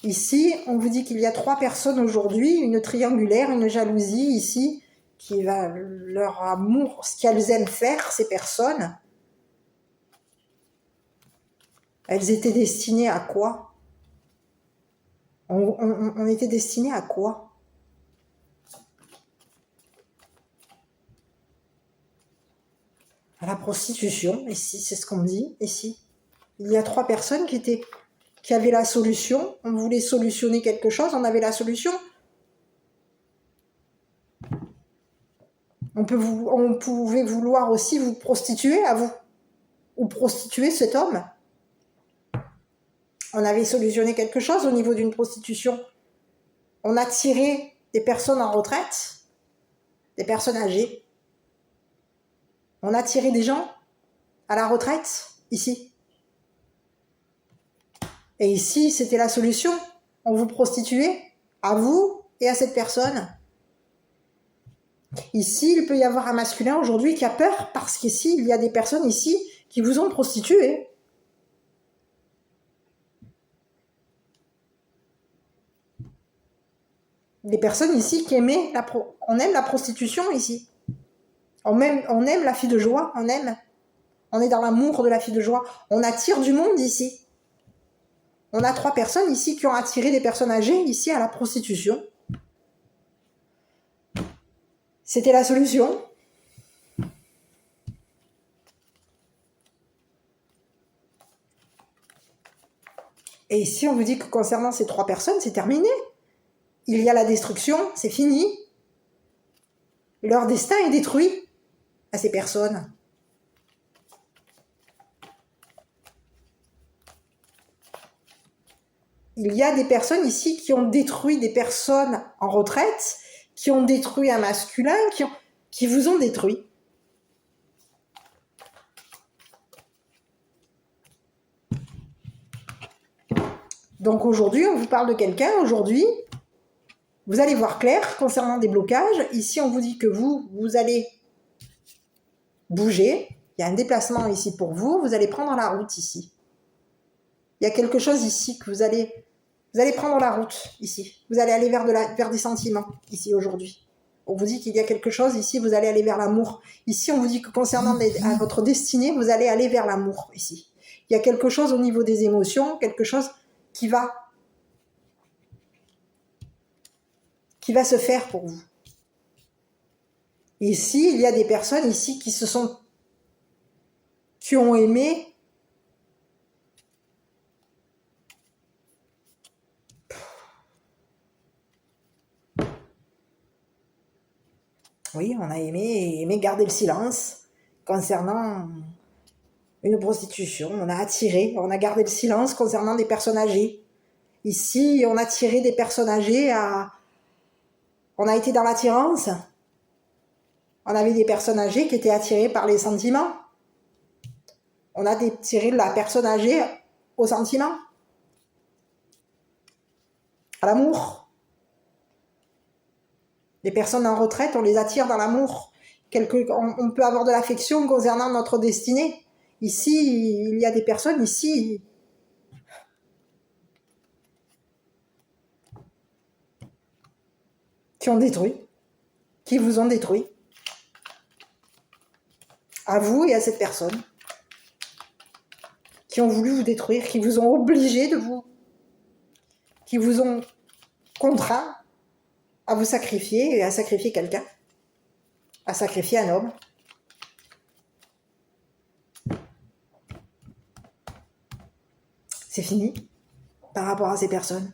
Ici, on vous dit qu'il y a 3 personnes aujourd'hui, une triangulaire, une jalousie ici, qui va leur amour, ce qu'elles aiment faire, ces personnes. Elles étaient destinées à quoi? On était destiné à quoi? À la prostitution, ici, c'est ce qu'on me dit, ici. Il y a 3 personnes qui avaient la solution, on voulait solutionner quelque chose, on avait la solution. On pouvait vouloir aussi vous prostituer à vous, ou prostituer cet homme. On avait solutionné quelque chose au niveau d'une prostitution. On a tiré des personnes en retraite, des personnes âgées. On a tiré des gens à la retraite, ici. Et ici, c'était la solution. On vous prostituait, à vous et à cette personne. Ici, il peut y avoir un masculin aujourd'hui qui a peur parce qu'ici, il y a des personnes ici qui vous ont prostitué. Des personnes ici qui aimaient on aime la prostitution ici. On aime la fille de joie, on aime. On est dans l'amour de la fille de joie. On attire du monde ici. On a 3 personnes ici qui ont attiré des personnes âgées ici à la prostitution. C'était la solution. Et ici, on vous dit que concernant ces 3 personnes, c'est terminé. Il y a la destruction, c'est fini. Leur destin est détruit à ces personnes. Il y a des personnes ici qui ont détruit des personnes en retraite, qui ont détruit un masculin, qui vous ont détruit. Donc aujourd'hui, on vous parle de quelqu'un, aujourd'hui, vous allez voir clair concernant des blocages. Ici, on vous dit que vous allez bouger. Il y a un déplacement ici pour vous. Vous allez prendre la route ici. Il y a quelque chose ici que vous allez prendre la route ici. Vous allez aller vers des sentiments ici aujourd'hui. On vous dit qu'il y a quelque chose ici, vous allez aller vers l'amour. Ici, on vous dit que concernant votre destinée, vous allez aller vers l'amour ici. Il y a quelque chose au niveau des émotions, quelque chose qui va se faire pour vous. Ici, il y a des personnes ici qui ont aimé on a aimé garder le silence concernant une prostitution. On a gardé le silence concernant des personnes âgées. Ici, on a tiré des personnes âgées on a été dans l'attirance. On avait des personnes âgées qui étaient attirées par les sentiments. On a tiré la personne âgée au sentiment, à l'amour. Les personnes en retraite, on les attire dans l'amour. On peut avoir de l'affection concernant notre destinée. Ici, il y a des personnes ici qui ont détruit, qui vous ont détruit. À vous et à cette personne. Qui ont voulu vous détruire, qui vous ont obligé qui vous ont contraint à vous sacrifier et à sacrifier quelqu'un, à sacrifier un homme. C'est fini par rapport à ces personnes.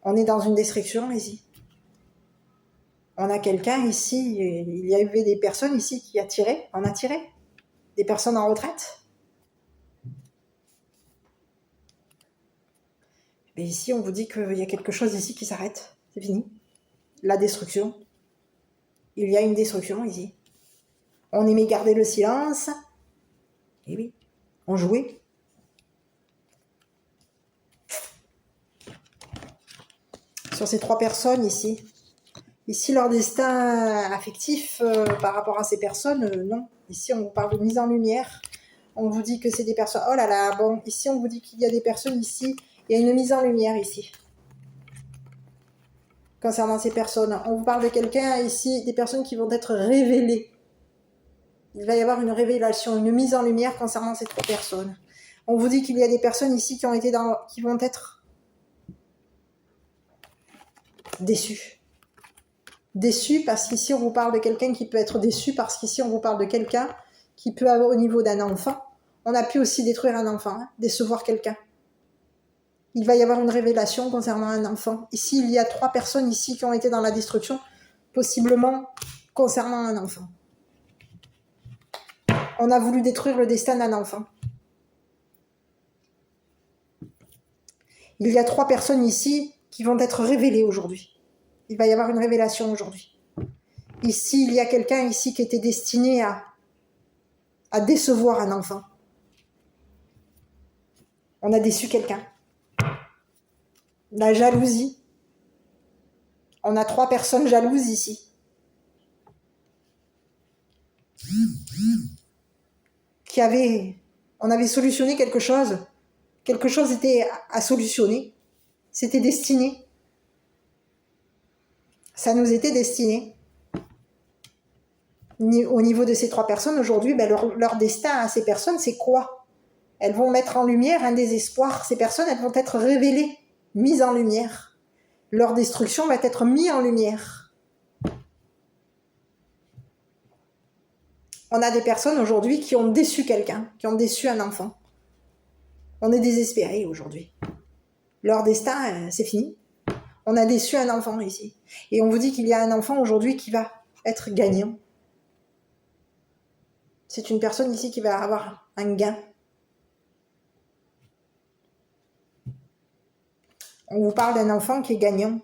On est dans une destruction ici. On a quelqu'un ici, il y avait des personnes ici qui attiraient, on a tiré, des personnes en retraite. Et ici, on vous dit qu'il y a quelque chose ici qui s'arrête, c'est fini. La destruction. Il y a une destruction ici. On aimait garder le silence. Et oui, on jouait. Sur ces 3 personnes ici. Ici, leur destin affectif par rapport à ces personnes, non. Ici, on vous parle de mise en lumière. On vous dit que c'est des personnes... Oh là là, bon, ici, on vous dit qu'il y a des personnes ici. Il y a une mise en lumière ici. Concernant ces personnes. On vous parle de quelqu'un ici, des personnes qui vont être révélées. Il va y avoir une révélation, une mise en lumière concernant ces 3 personnes. On vous dit qu'il y a des personnes ici qui vont être déçues. Déçues parce qu'ici on vous parle de quelqu'un qui peut être déçu, parce qu'ici on vous parle de quelqu'un qui peut avoir au niveau d'un enfant. On a pu aussi détruire un enfant, hein, décevoir quelqu'un. Il va y avoir une révélation concernant un enfant. Ici, il y a 3 personnes ici qui ont été dans la destruction, possiblement concernant un enfant. On a voulu détruire le destin d'un enfant. Il y a 3 personnes ici qui vont être révélées aujourd'hui. Il va y avoir une révélation aujourd'hui. Ici, il y a quelqu'un ici qui était destiné à décevoir un enfant. On a déçu quelqu'un. La jalousie. On a 3 personnes jalouses ici. On avait solutionné quelque chose. Quelque chose était à solutionner. C'était destiné. Ça nous était destiné. Au niveau de ces 3 personnes, aujourd'hui, leur destin à ces personnes, c'est quoi? Elles vont mettre en lumière un désespoir. Ces personnes, elles vont être révélées, mises en lumière. Leur destruction va être mise en lumière. On a des personnes aujourd'hui qui ont déçu quelqu'un, qui ont déçu un enfant. On est désespérés aujourd'hui. Leur destin, c'est fini. On a déçu un enfant ici. Et on vous dit qu'il y a un enfant aujourd'hui qui va être gagnant. C'est une personne ici qui va avoir un gain. On vous parle d'un enfant qui est gagnant.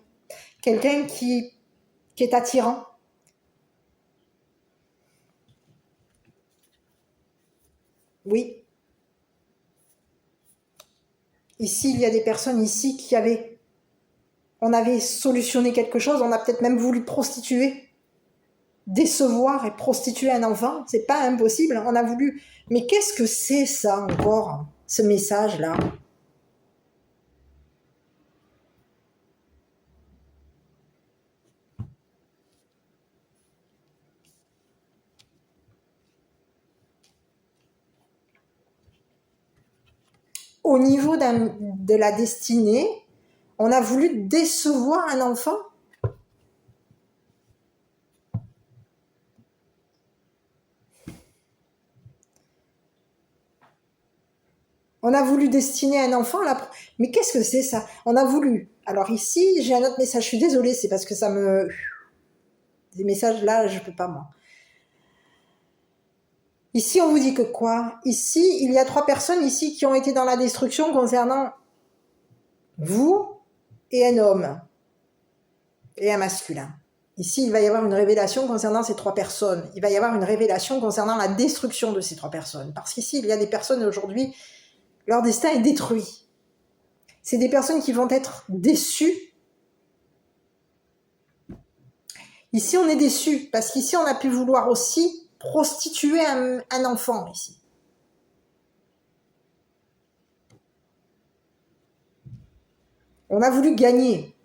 Quelqu'un qui est attirant. Oui. Ici, il y a des personnes ici on avait solutionné quelque chose, on a peut-être même voulu prostituer, décevoir et prostituer un enfant. C'est pas impossible, on a voulu. Mais qu'est-ce que c'est ça encore, ce message-là ? Au niveau de la destinée, on a voulu décevoir un enfant. On a voulu destiner un enfant là. Mais qu'est-ce que c'est ça ? On a voulu. Alors ici, j'ai un autre message. Je suis désolée, c'est parce que ça me... Des messages là, je peux pas moi. Ici, on vous dit que quoi ? Ici, il y a 3 personnes ici qui ont été dans la destruction concernant vous et un homme et un masculin. Ici, il va y avoir une révélation concernant ces 3 personnes. Il va y avoir une révélation concernant la destruction de ces 3 personnes. Parce qu'ici, il y a des personnes aujourd'hui, leur destin est détruit. C'est des personnes qui vont être déçues. Ici, on est déçus parce qu'ici, on a pu vouloir aussi prostituer un enfant ici. On a voulu gagner.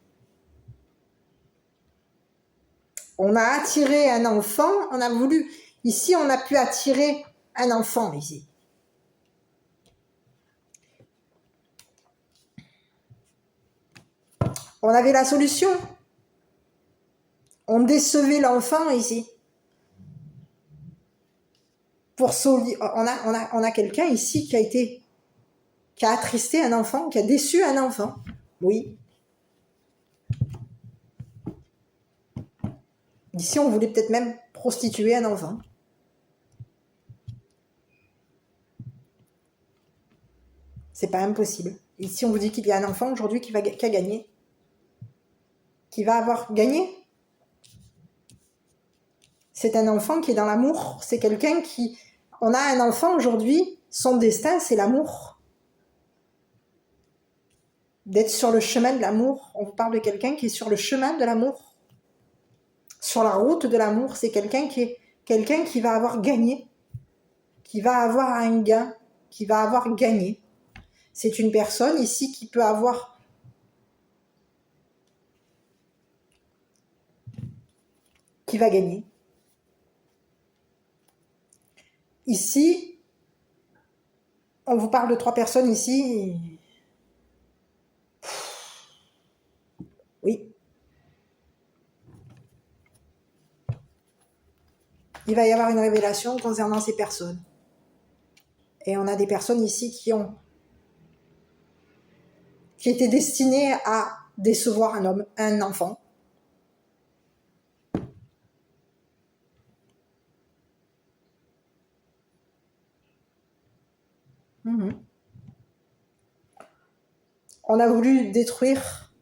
On a attiré un enfant, on a voulu... Ici, on a pu attirer un enfant ici. On avait la solution. On décevait l'enfant ici. On a quelqu'un ici qui a attristé un enfant, qui a déçu un enfant. Oui. Ici, on voulait peut-être même prostituer un enfant. C'est pas impossible. Ici, on vous dit qu'il y a un enfant aujourd'hui qui a gagné. Qui va avoir gagné. C'est un enfant qui est dans l'amour. C'est quelqu'un qui... On a un enfant aujourd'hui, son destin, c'est l'amour. D'être sur le chemin de l'amour. On vous parle de quelqu'un qui est sur le chemin de l'amour. Sur la route de l'amour. C'est quelqu'un qui va avoir gagné. Qui va avoir un gain. Qui va avoir gagné. C'est une personne ici qui peut avoir... qui va gagner. Ici, on vous parle de 3 personnes ici. Oui. Il va y avoir une révélation concernant ces personnes. Et on a des personnes ici qui étaient destinées à décevoir un enfant. On a voulu détruire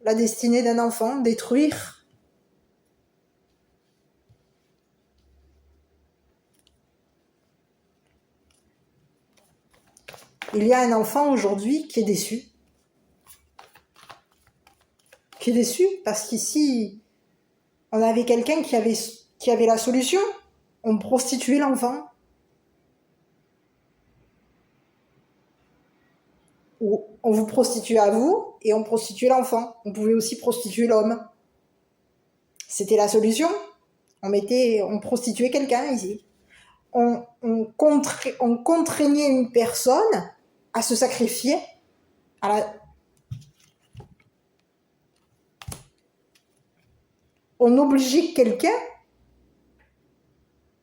la destinée d'un enfant, détruire il y a un enfant aujourd'hui qui est déçu. Qui est déçu parce qu'ici, on avait quelqu'un qui avait la solution. On prostituait l'enfant. Ou on vous prostituait à vous et on prostituait l'enfant. On pouvait aussi prostituer l'homme. C'était la solution. On prostituait quelqu'un ici. On contraignait une personne à se sacrifier on obligeait quelqu'un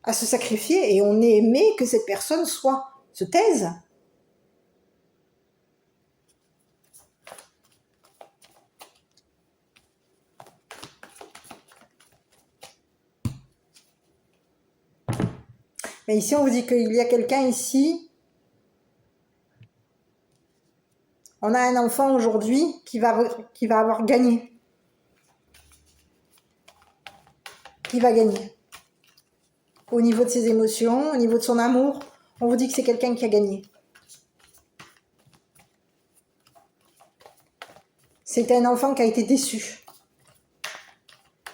à se sacrifier et on aimait que cette personne se taise. Mais ici, on vous dit qu'il y a quelqu'un ici. On a un enfant aujourd'hui qui va avoir gagné. Qui va gagner. Au niveau de ses émotions, au niveau de son amour, on vous dit que c'est quelqu'un qui a gagné. C'est un enfant qui a été déçu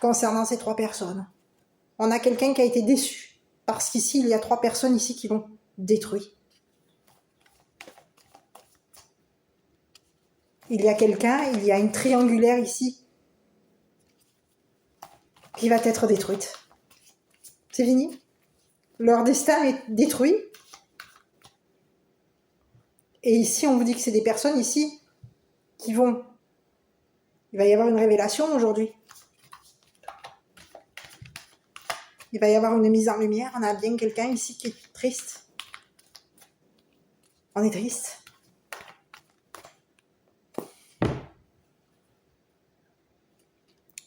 concernant ces 3 personnes. On a quelqu'un qui a été déçu parce qu'ici, il y a 3 personnes ici qui l'ont détruit. Il y a une triangulaire ici qui va être détruite. C'est fini. Leur destin est détruit. Et ici, on vous dit que c'est des personnes ici qui vont... Il va y avoir une révélation aujourd'hui. Il va y avoir une mise en lumière. On a bien quelqu'un ici qui est triste. On est triste.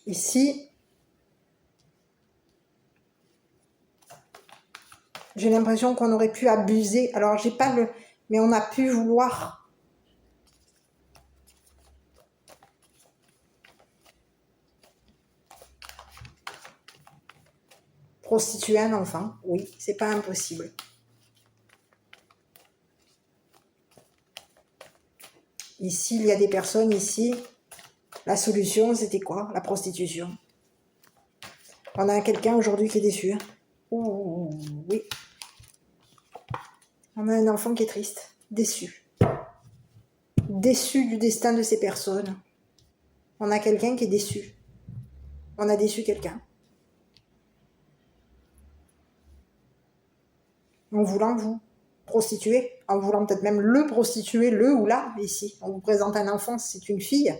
Ici, j'ai l'impression qu'on aurait pu abuser. Alors, j'ai pas le... Mais on a pu vouloir... prostituer un enfant. Oui, c'est pas impossible. Ici, il y a des personnes ici. La solution, c'était quoi? La prostitution. On a quelqu'un aujourd'hui qui est déçu. Ouh, oui. On a un enfant qui est triste, déçu. Déçu du destin de ces personnes. On a quelqu'un qui est déçu. On a déçu quelqu'un. En voulant vous prostituer, en voulant peut-être même le prostituer, le ou la, ici. On vous présente un enfant, c'est une fille,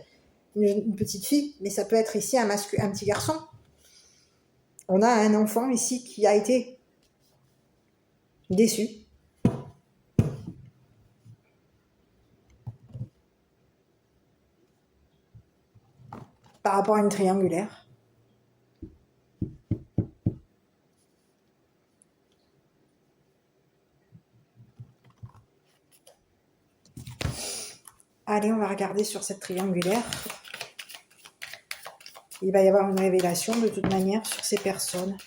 une petite fille, mais ça peut être ici un petit garçon. On a un enfant ici qui a été déçu. Par rapport à une triangulaire. Allez, on va regarder sur cette triangulaire. Il va y avoir une révélation de toute manière sur ces personnes.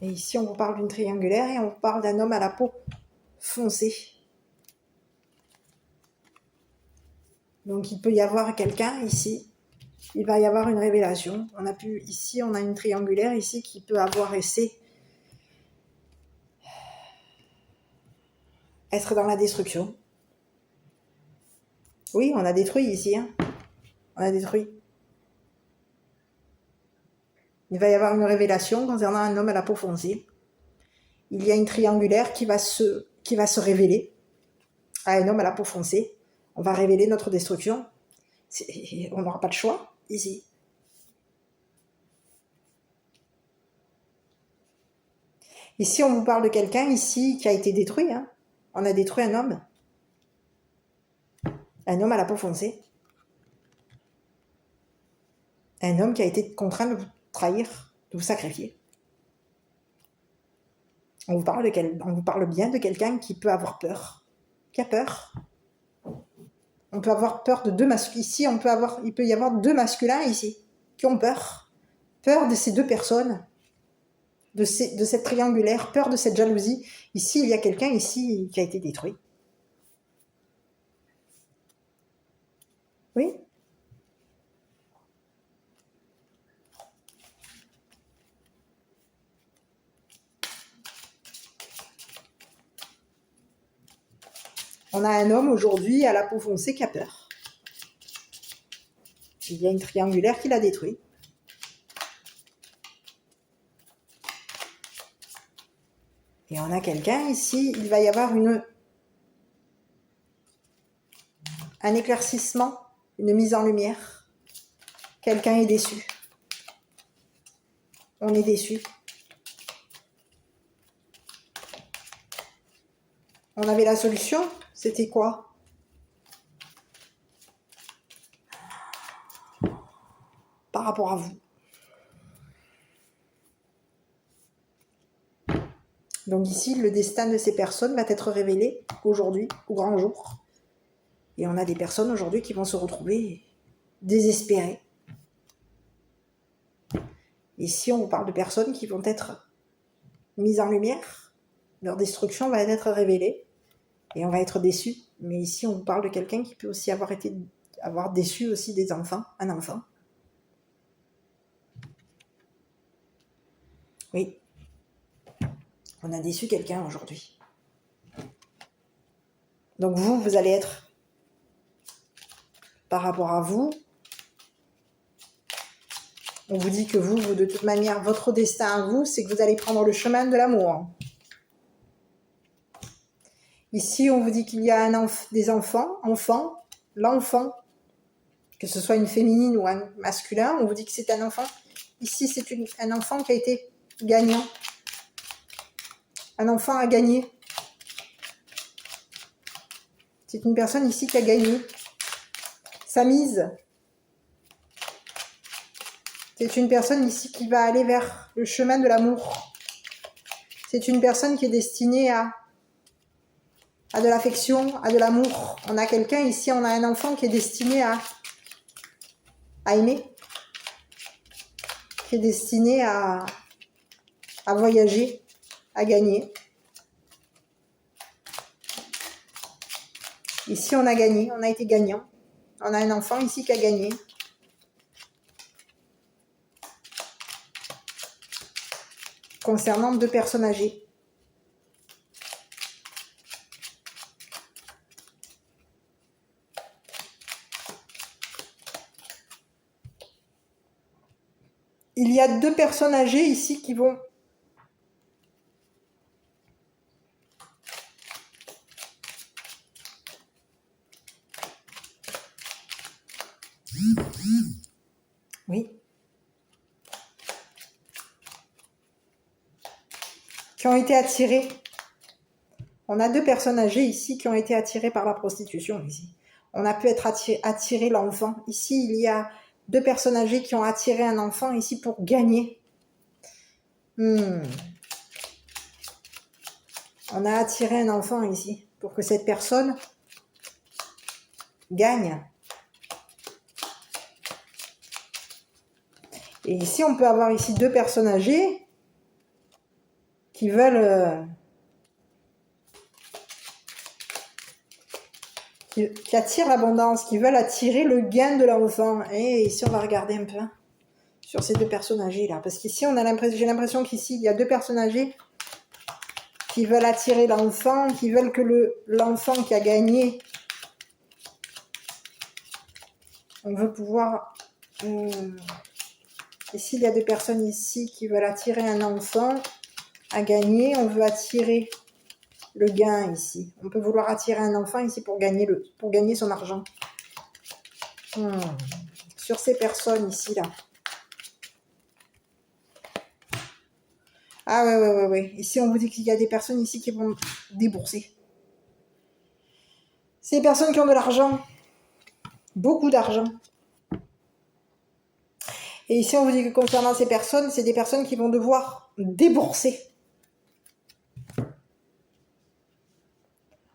Et ici, on vous parle d'une triangulaire et on vous parle d'un homme à la peau foncée. Donc, il peut y avoir quelqu'un ici. Il va y avoir une révélation. Ici, on a une triangulaire ici qui peut avoir essayé être dans la destruction. Oui, on a détruit ici. Hein. On a détruit. Il va y avoir une révélation concernant un homme à la peau foncée. Il y a une triangulaire qui va se révéler à un homme à la peau foncée. On va révéler notre destruction. On n'aura pas de choix ici. Ici, on vous parle de quelqu'un ici qui a été détruit. Hein. On a détruit un homme. Un homme à la peau foncée. Un homme qui a été contraint de vous trahir, de vous sacrifier. On vous parle bien de quelqu'un qui peut avoir peur. Qui a peur. On peut avoir peur de deux masculins. Ici, il peut y avoir deux masculins ici qui ont peur. Peur de ces deux personnes. De cette triangulaire. Peur de cette jalousie. Ici, il y a quelqu'un ici qui a été détruit. Oui. On a un homme aujourd'hui à la peau foncée qui a peur. Il y a une triangulaire qui l'a détruit. Et on a quelqu'un ici, il va y avoir un éclaircissement, une mise en lumière. Quelqu'un est déçu. On est déçu. On avait la solution, c'était quoi? Par rapport à vous. Donc ici, le destin de ces personnes va être révélé aujourd'hui, au grand jour. Et on a des personnes aujourd'hui qui vont se retrouver désespérées. Ici, on vous parle de personnes qui vont être mises en lumière. Leur destruction va être révélée. Et on va être déçus. Mais ici, on vous parle de quelqu'un qui peut aussi avoir déçu aussi des enfants, un enfant. Oui. On a déçu quelqu'un aujourd'hui. Donc vous allez être, par rapport à vous, on vous dit que vous, de toute manière, votre destin à vous, c'est que vous allez prendre le chemin de l'amour. Ici, on vous dit qu'il y a des enfants, l'enfant, que ce soit une féminine ou un masculin, on vous dit que c'est un enfant. Ici, c'est un enfant qui a été gagnant. Un enfant a gagné. C'est une personne ici qui a gagné sa mise. C'est une personne ici qui va aller vers le chemin de l'amour. C'est une personne qui est destinée à de l'affection, à de l'amour. On a quelqu'un ici, on a un enfant qui est destiné à aimer, qui est destiné à voyager, à gagner. Ici, on a gagné, on a été gagnant. On a un enfant ici qui a gagné. Concernant deux personnes âgées. Il y a deux personnes âgées ici qui vont oui, qui ont été attirées. On a deux personnes âgées ici qui ont été attirées par la prostitution ici. On a pu être attiré l'enfant. Ici, il y a deux personnes âgées qui ont attiré un enfant ici pour gagner. On a attiré un enfant ici pour que cette personne gagne. Et ici, on peut avoir ici 2 personnes âgées qui veulent... qui attirent l'abondance, qui veulent attirer le gain de l'enfant. Et ici, on va regarder un peu sur ces 2 personnes âgées là. Parce qu'ici, j'ai l'impression qu'ici, il y a 2 personnes âgées qui veulent attirer l'enfant, qui veulent que l'enfant qui a gagné, on veut pouvoir... Ici, il y a 2 personnes ici qui veulent attirer un enfant à gagner. On veut attirer le gain ici. On peut vouloir attirer un enfant ici pour gagner son argent. Sur ces personnes ici, là. Ah ouais. Ici, on vous dit qu'il y a des personnes ici qui vont débourser. C'est des personnes qui ont de l'argent. Beaucoup d'argent. Et ici, on vous dit que concernant ces personnes, c'est des personnes qui vont devoir débourser.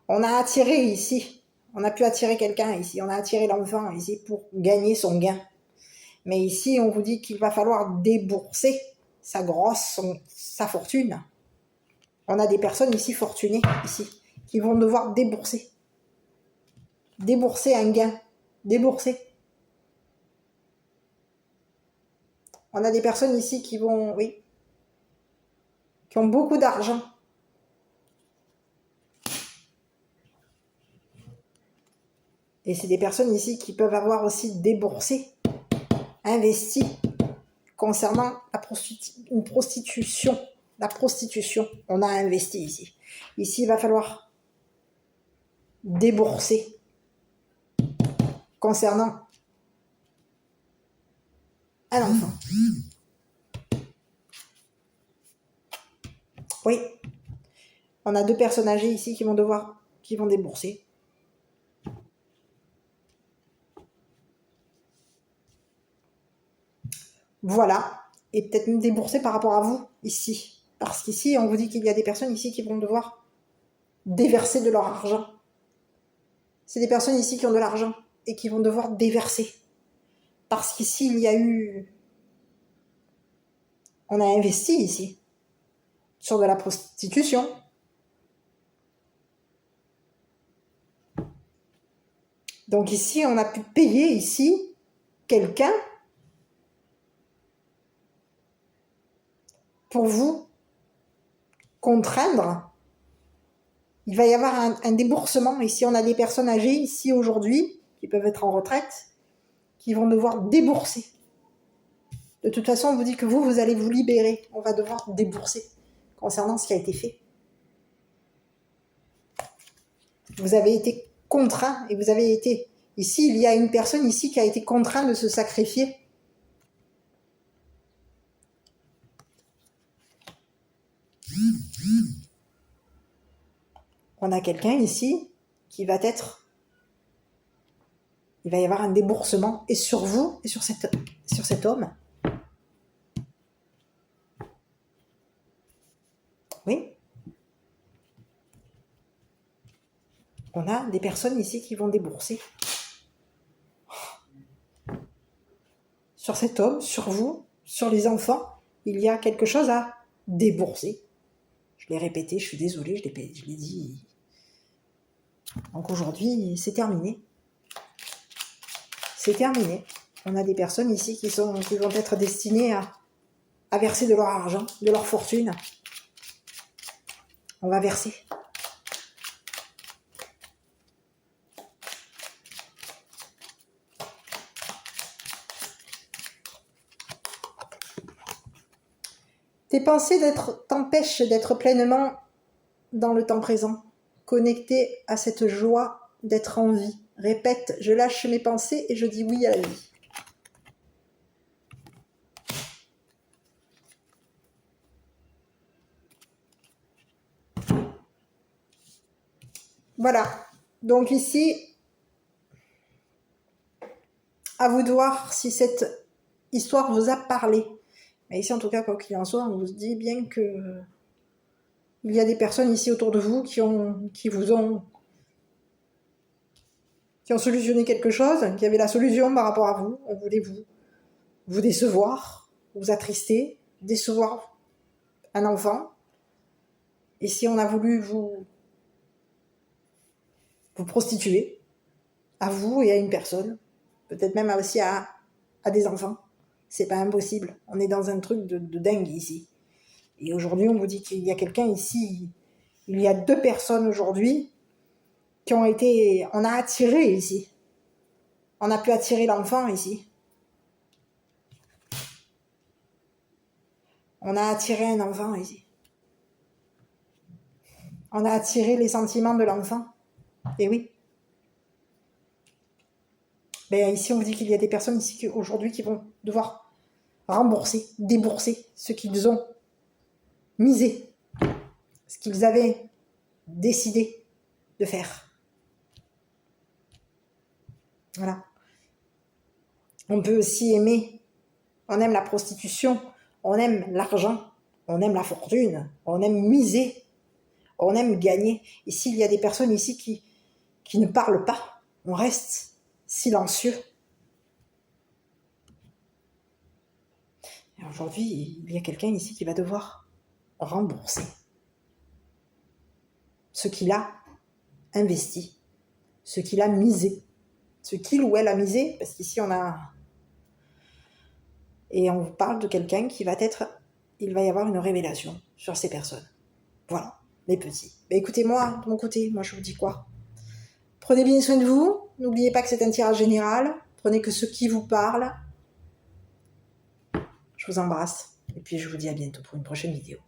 On a attiré ici. On a pu attirer quelqu'un ici. On a attiré l'enfant ici pour gagner son gain. Mais ici, on vous dit qu'il va falloir débourser sa fortune. On a des personnes ici fortunées, ici, qui vont devoir débourser. Débourser un gain. Débourser. On a des personnes ici qui vont, qui ont beaucoup d'argent. Et c'est des personnes ici qui peuvent avoir aussi déboursé, investi, concernant une prostitution. La prostitution, on a investi ici. Ici, il va falloir débourser concernant un enfant. Oui. On a 2 personnes âgées ici qui vont débourser. Voilà. Et peut-être même débourser par rapport à vous, ici. Parce qu'ici, on vous dit qu'il y a des personnes ici qui vont devoir déverser de leur argent. C'est des personnes ici qui ont de l'argent et qui vont devoir déverser. Parce qu'ici, on a investi ici sur de la prostitution. Donc ici, on a pu payer ici quelqu'un pour vous contraindre. Il va y avoir un déboursement. Ici, on a des personnes âgées ici aujourd'hui qui peuvent être en retraite, qui vont devoir débourser. De toute façon, on vous dit que vous allez vous libérer. On va devoir débourser concernant ce qui a été fait. Vous avez été contraint et vous avez été... Ici, il y a une personne ici qui a été contrainte de se sacrifier. On a quelqu'un ici qui va être... Il va y avoir un déboursement et sur vous et sur cet homme. Oui. On a des personnes ici qui vont débourser. Sur cet homme, sur vous, sur les enfants, il y a quelque chose à débourser. Je l'ai répété, je suis désolée, je l'ai dit. Donc aujourd'hui, c'est terminé. C'est terminé. On a des personnes ici qui vont être destinées à verser de leur argent, de leur fortune. On va verser. Tes pensées t'empêchent d'être pleinement dans le temps présent, connecté à cette joie d'être en vie. Répète, je lâche mes pensées et je dis oui à la vie. Voilà. Donc ici, à vous de voir si cette histoire vous a parlé. Mais ici, en tout cas, quoi qu'il en soit, on vous dit bien que il y a des personnes ici autour de vous qui vous ont qui ont solutionné quelque chose, qui avaient la solution par rapport à vous. On voulait vous décevoir, vous attrister, décevoir un enfant. Et si on a voulu vous prostituer, à vous et à une personne, peut-être même aussi à des enfants, c'est pas impossible. On est dans un truc de dingue ici. Et aujourd'hui, on vous dit qu'il y a quelqu'un ici, il y a 2 personnes aujourd'hui qui ont été, on a attiré ici. On a pu attirer l'enfant ici. On a attiré un enfant ici. On a attiré les sentiments de l'enfant. Et oui. Ben ici, on vous dit qu'il y a des personnes ici aujourd'hui qui vont devoir rembourser, débourser ce qu'ils ont misé, ce qu'ils avaient décidé de faire. Voilà. On peut aussi aimer, on aime la prostitution, on aime l'argent, on aime la fortune, on aime miser, on aime gagner. Et s'il y a des personnes ici qui ne parlent pas, on reste silencieux. Et aujourd'hui, il y a quelqu'un ici qui va devoir rembourser ce qu'il a investi, ce qu'il a misé, ce qu'il ou elle a misé, parce qu'ici on a... Et on vous parle de quelqu'un qui va être... Il va y avoir une révélation sur ces personnes. Voilà, les petits. Ben écoutez, moi, de mon côté, moi je vous dis quoi? Prenez bien soin de vous. N'oubliez pas que c'est un tirage général. Prenez que ce qui vous parle. Je vous embrasse. Et puis je vous dis à bientôt pour une prochaine vidéo.